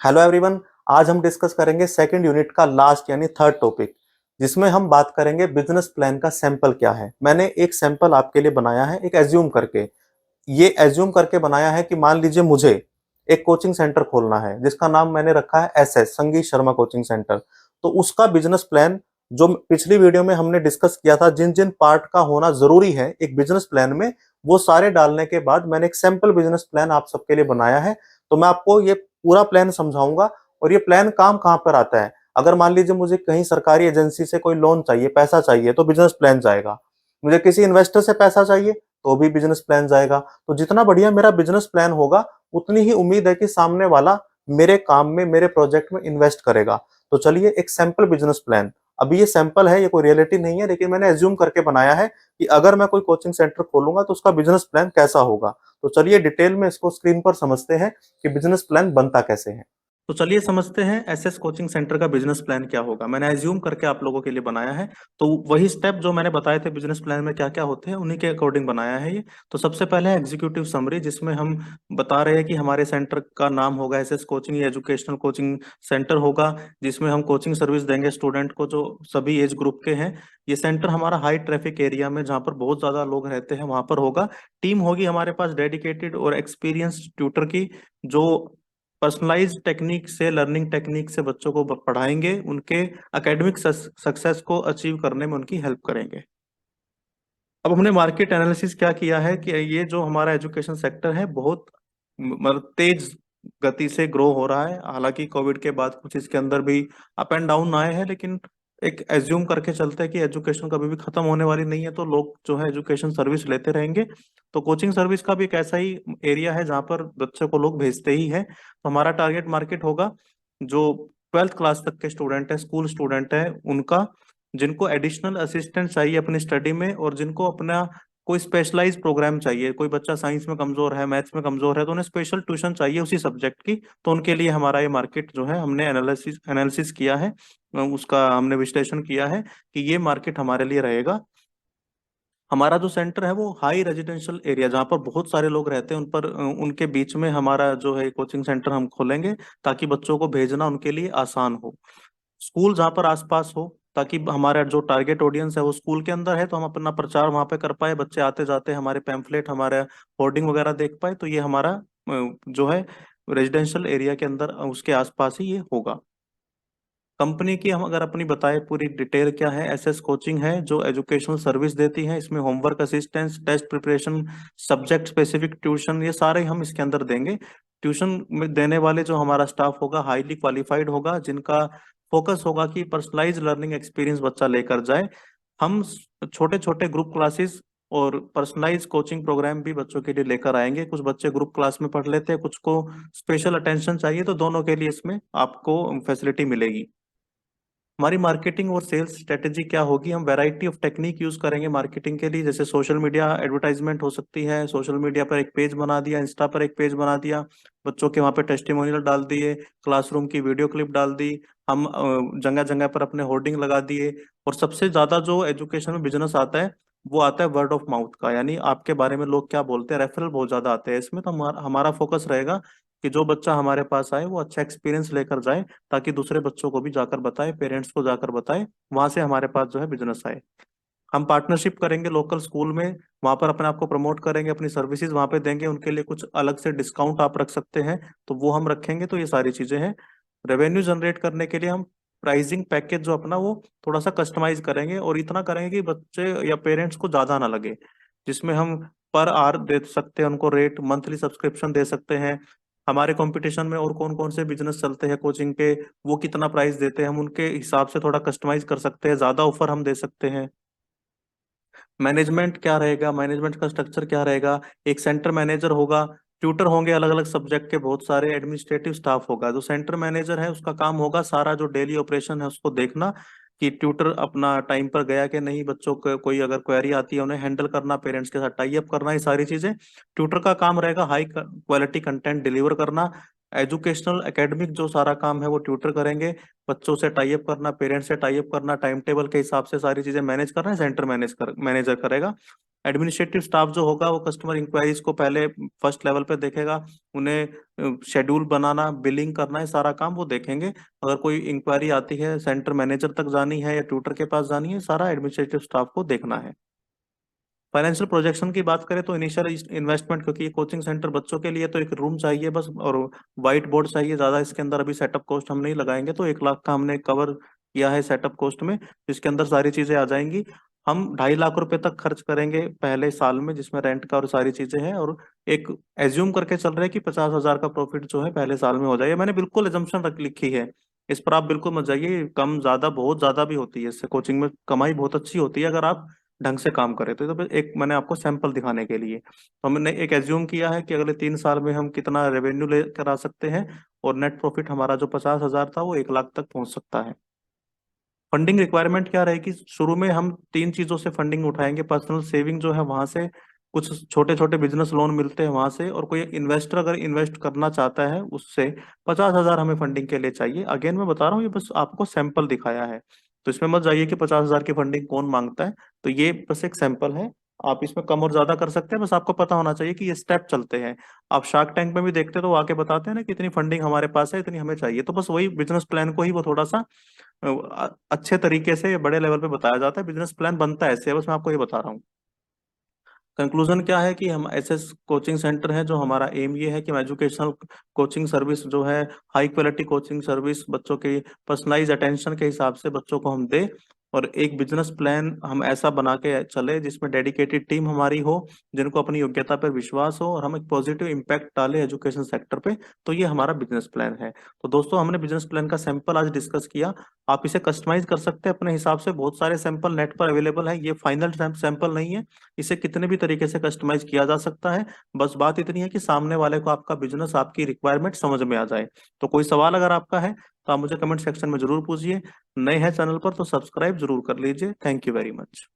Hello everyone. आज हम discuss करेंगे सेकंड यूनिट का लास्ट यानी थर्ड टॉपिक, जिसमें हम बात करेंगे बिजनेस प्लान का सैंपल क्या है। मैंने एक सैंपल आपके लिए बनाया है, एक एज्यूम करके। ये एज्यूम करके बनाया है कि मान लीजिए मुझे एक कोचिंग सेंटर खोलना है जिसका नाम मैंने रखा है एसएस संगीत शर्मा कोचिंग सेंटर। तो उसका बिजनेस प्लान जो पिछली वीडियो में हमने डिस्कस किया था, जिन जिन पार्ट का होना जरूरी है एक बिजनेस प्लान में, वो सारे डालने के बाद मैंने एक सैंपल बिजनेस प्लान आप सबके लिए बनाया है। तो मैं आपको ये पूरा प्लान समझाऊंगा और ये प्लान काम कहाँ पर आता है। अगर मान लीजिए मुझे कहीं सरकारी एजेंसी से कोई लोन चाहिए, पैसा चाहिए, तो बिजनेस प्लान जाएगा। मुझे किसी इन्वेस्टर से पैसा चाहिए तो भी बिजनेस प्लान जाएगा। तो जितना बढ़िया मेरा बिजनेस प्लान होगा, उतनी ही उम्मीद है कि सामने वाला मेरे काम में, मेरे प्रोजेक्ट में इन्वेस्ट करेगा। तो चलिए एक सैंपल बिजनेस प्लान, अभी ये सैंपल है, ये कोई रियलिटी नहीं है, लेकिन मैंने एज्यूम करके बनाया है कि अगर मैं कोई कोचिंग सेंटर खोलूंगा तो उसका बिजनेस प्लान कैसा होगा। तो चलिए डिटेल में इसको स्क्रीन पर समझते हैं कि बिजनेस प्लान बनता कैसे है। तो चलिए समझते हैं एसएस कोचिंग सेंटर का बिजनेस प्लान क्या होगा। मैंने एज्यूम करके आप लोगों के लिए बनाया है। तो वही स्टेप जो मैंने बताए थे बिजनेस प्लान में क्या क्या होते हैं, उन्हीं के अकॉर्डिंग बनाया है ये। तो सबसे पहले है एग्जीक्यूटिव समरी, जिसमें हम बता रहे हैं कि हमारे सेंटर का नाम होगा एसएस कोचिंग या एजुकेशनल कोचिंग सेंटर होगा, जिसमें हम कोचिंग सर्विस देंगे स्टूडेंट को जो सभी एज ग्रुप के हैं। ये सेंटर हमारा हाई ट्रैफिक एरिया में, जहाँ पर बहुत ज्यादा लोग रहते हैं, वहां पर होगा। टीम होगी हमारे पास डेडिकेटेड और एक्सपीरियंस ट्यूटर की, जो पर्सनलाइज टेक्निक से, लर्निंग टेक्निक से बच्चों को पढ़ाएंगे, उनके एकेडमिक सक्सेस को अचीव करने में उनकी हेल्प करेंगे। अब हमने मार्केट एनालिसिस क्या किया है कि ये जो हमारा एजुकेशन सेक्टर है बहुत मतलब तेज गति से ग्रो हो रहा है। हालांकि कोविड के बाद कुछ इसके अंदर भी अप एंड डाउन आए हैं, लेकिन एक एज्यूम करके चलते हैं कि एजुकेशन कभी भी खत्म होने वाली नहीं है, तो लोग जो है एजुकेशन सर्विस लेते रहेंगे। तो कोचिंग सर्विस का भी एक ऐसा ही एरिया है जहाँ पर बच्चों को लोग भेजते ही है। तो हमारा टारगेट मार्केट होगा जो 12th क्लास तक के स्टूडेंट है, स्कूल स्टूडेंट है उनका, जिनको एडिशनल असिस्टेंट चाहिए अपनी स्टडी में, और जिनको अपना कोई स्पेशलाइज प्रोग्राम चाहिए। कोई बच्चा साइंस में कमजोर है, मैथ्स में कमजोर है, तो उन्हें स्पेशल ट्यूशन चाहिए उसी सब्जेक्ट की। तो उनके लिए हमारा ये मार्केट जो है हमने एनालिसिस किया है, उसका हमने विश्लेषण किया है कि ये मार्केट हमारे लिए रहेगा। हमारा जो सेंटर है वो हाई रेजिडेंशियल एरिया, जहाँ पर बहुत सारे लोग रहते हैं, उन पर उनके बीच में हमारा जो है कोचिंग सेंटर हम खोलेंगे, ताकि बच्चों को भेजना उनके लिए आसान हो। स्कूल जहाँ पर आसपास हो, ताकि हमारा जो टारगेट ऑडियंस है वो स्कूल के अंदर है, तो हम अपना प्रचार वहाँ पे कर पाए, बच्चे आते जाते हमारे पैम्फलेट, हमारे होर्डिंग वगैरह देख पाए। तो ये हमारा जो है रेजिडेंशियल एरिया के अंदर, उसके आसपास ही ये होगा। कंपनी की हम अगर अपनी बताएं पूरी डिटेल क्या है, एसएस कोचिंग है जो एजुकेशनल सर्विस देती है। इसमें homework assistance, test preparation, subject specific tuition, ये सारे हम इसके अंदर देंगे। ट्यूशन में देने वाले जो हमारा स्टाफ होगा हाईली क्वालिफाइड होगा, जिनका फोकस होगा कि पर्सनलाइज लर्निंग एक्सपीरियंस बच्चा लेकर जाए। हम छोटे छोटे ग्रुप क्लासेस और पर्सनलाइज कोचिंग प्रोग्राम भी बच्चों के लिए लेकर आएंगे। कुछ बच्चे ग्रुप क्लास में पढ़ लेते हैं, कुछ को स्पेशल अटेंशन चाहिए, तो दोनों के लिए इसमें आपको फैसिलिटी मिलेगी। हमारी मार्केटिंग और सेल्स स्ट्रेटेजी क्या होगी, हम वैरायटी ऑफ टेक्निक यूज करेंगे मार्केटिंग के लिए। जैसे सोशल मीडिया एडवर्टाइजमेंट हो सकती है, सोशल मीडिया पर एक पेज बना दिया, इंस्टा पर एक पेज बना दिया, बच्चों के वहाँ पे टेस्टिमोनियल डाल दिए, क्लासरूम की वीडियो क्लिप डाल दी, हम जगह जगह पर अपने होर्डिंग लगा दिए। और सबसे ज्यादा जो एजुकेशन में बिजनेस आता है वो आता है वर्ड ऑफ माउथ का, यानी आपके बारे में लोग क्या बोलते हैं, रेफरल बहुत ज्यादा आते हैं इसमें। तो हमारा फोकस रहेगा कि जो बच्चा हमारे पास आए वो अच्छा एक्सपीरियंस लेकर जाए, ताकि दूसरे बच्चों को भी जाकर बताए, पेरेंट्स को जाकर बताए, वहां से हमारे पास जो है बिजनेस आए। हम पार्टनरशिप करेंगे लोकल स्कूल में, वहां पर अपने आप को प्रमोट करेंगे, अपनी सर्विसेज वहां पे देंगे, उनके लिए कुछ अलग से डिस्काउंट आप रख सकते हैं तो वो हम रखेंगे। तो ये सारी चीजें हैं। रेवेन्यू जनरेट करने के लिए हम प्राइसिंग पैकेज जो अपना वो थोड़ा सा कस्टमाइज करेंगे, और इतना करेंगे कि बच्चे या पेरेंट्स को ज्यादा ना लगे, जिसमें हम पर आवर दे सकते हैं उनको रेट, मंथली सब्सक्रिप्शन दे सकते हैं। हमारे कंपटीशन में और कौन कौन से बिजनेस चलते हैं कोचिंग के, वो कितना प्राइस देते हैं, हम उनके हिसाब से थोड़ा कस्टमाइज कर सकते हैं, ज्यादा ऑफर हम दे सकते हैं। मैनेजमेंट क्या रहेगा, मैनेजमेंट का स्ट्रक्चर क्या रहेगा, एक सेंटर मैनेजर होगा, ट्यूटर होंगे अलग अलग सब्जेक्ट के बहुत सारे, एडमिनिस्ट्रेटिव स्टाफ होगा। जो सेंटर मैनेजर है उसका काम होगा सारा जो डेली ऑपरेशन है उसको देखना, कि ट्यूटर अपना टाइम पर गया कि नहीं, बच्चों को कोई अगर क्वेरी आती है उन्हें हैंडल करना, पेरेंट्स के साथ टाई अप करना, ये सारी चीजें ट्यूटर का काम रहेगा। हाई क्वालिटी कंटेंट डिलीवर करना, एजुकेशनल एकेडमिक जो सारा काम है वो ट्यूटर करेंगे। बच्चों से टाई अप करना, पेरेंट्स से टाई अप करना, टाइम टेबल के हिसाब से सारी चीजें मैनेज करना है, सेंटर मैनेजर करेगा। एडमिनिस्ट्रेटिव स्टाफ जो होगा वो कस्टमर इंक्वायरीज को पहले फर्स्ट लेवल पे देखेगा, उन्हें शेड्यूल बनाना, बिलिंग करना है, सारा काम वो देखेंगे। अगर कोई इंक्वायरी आती है, सेंटर मैनेजर तक जानी है या ट्यूटर के पास जानी है, सारा एडमिनिस्ट्रेटिव स्टाफ को देखना है। फाइनेंशियल प्रोजेक्शन की बात करें तो इनिशियल इन्वेस्टमेंट, क्योंकि ये कोचिंग सेंटर बच्चों के लिए, तो एक रूम चाहिए बस और व्हाइट बोर्ड चाहिए, ज़्यादा इसके अंदर अभी सेटअप कॉस्ट हम नहीं लगाएंगे। तो 1 लाख का हमने कवर किया है सेटअप कॉस्ट में, जिसके अंदर सारी चीज़ें आ जाएंगी। हम 2.5 लाख रुपए तक खर्च करेंगे पहले साल में, जिसमें रेंट का और सारी चीज़ें हैं। और एक एज्यूम करके चल रहे हैं कि 50,000 का प्रॉफिट जो है पहले साल में हो जाएगा। मैंने बिल्कुल एजम्पशन रख लिखी है, इस पर आप बिल्कुल मत जाइए। कम ज़्यादा बहुत ज़्यादा भी होती है, इससे कोचिंग में कमाई बहुत अच्छी होती है अगर आप ढंग से काम करें। तो ये तो बस एक मैंने आपको सैंपल दिखाने के लिए, तो हमने एक एज्यूम किया है कि अगले 3 साल में हम कितना रेवेन्यू लेकर आ सकते हैं, और नेट प्रॉफिट हमारा जो 50,000 था वो 1 लाख तक पहुंच सकता है। फंडिंग रिक्वायरमेंट क्या रहेगी, शुरू में हम 3 चीजों से फंडिंग उठाएंगे। पर्सनल सेविंग जो है वहां से, कुछ छोटे छोटे बिजनेस लोन मिलते हैं वहां से, और कोई इन्वेस्टर अगर इन्वेस्ट करना चाहता है उससे 50,000 हमें फंडिंग के लिए चाहिए। अगेन मैं बता रहा हूँ, ये बस आपको सैंपल दिखाया है, तो इसमें मत जाइए कि 50,000 की फंडिंग कौन मांगता है। तो ये बस एक सैंपल है, आप इसमें कम और ज्यादा कर सकते हैं, बस आपको पता होना चाहिए कि ये स्टेप चलते हैं। आप शार्क टैंक में भी देखते तो वो आके बताते हैं ना कि इतनी फंडिंग हमारे पास है, इतनी हमें चाहिए। तो बस वही बिजनेस प्लान को ही वो थोड़ा सा अच्छे तरीके से बड़े लेवल पे बताया जाता है। बिजनेस प्लान बनता है ऐसे, बस मैं आपको ये बता रहा हूँ। कंक्लूजन क्या है कि हम ऐसे कोचिंग सेंटर है, जो हमारा एम ये है कि हम एजुकेशनल कोचिंग सर्विस जो है, हाई क्वालिटी कोचिंग सर्विस बच्चों के पर्सनलाइज अटेंशन के हिसाब से बच्चों को हम दे। और एक बिजनेस प्लान हम ऐसा बना के चले जिसमें डेडिकेटेड टीम हमारी हो, जिनको अपनी योग्यता पर विश्वास हो, और हम एक पॉजिटिव इम्पैक्ट डालें एजुकेशन सेक्टर पे। तो ये हमारा बिजनेस प्लान है। तो दोस्तों, हमने बिजनेस प्लान का सैंपल आज डिस्कस किया। आप इसे कस्टमाइज कर सकते हैं अपने हिसाब से, बहुत सारे सैंपल नेट पर अवेलेबल है, ये फाइनल सैंपल नहीं है। इसे कितने भी तरीके से कस्टमाइज किया जा सकता है। बस बात इतनी है कि सामने वाले को आपका बिजनेस, आपकी रिक्वायरमेंट समझ में आ जाए। तो कोई सवाल अगर आपका है तो आप मुझे कमेंट सेक्शन में जरूर पूछिए। नए हैं चैनल पर तो सब्सक्राइब जरूर कर लीजिए। Thank you very much.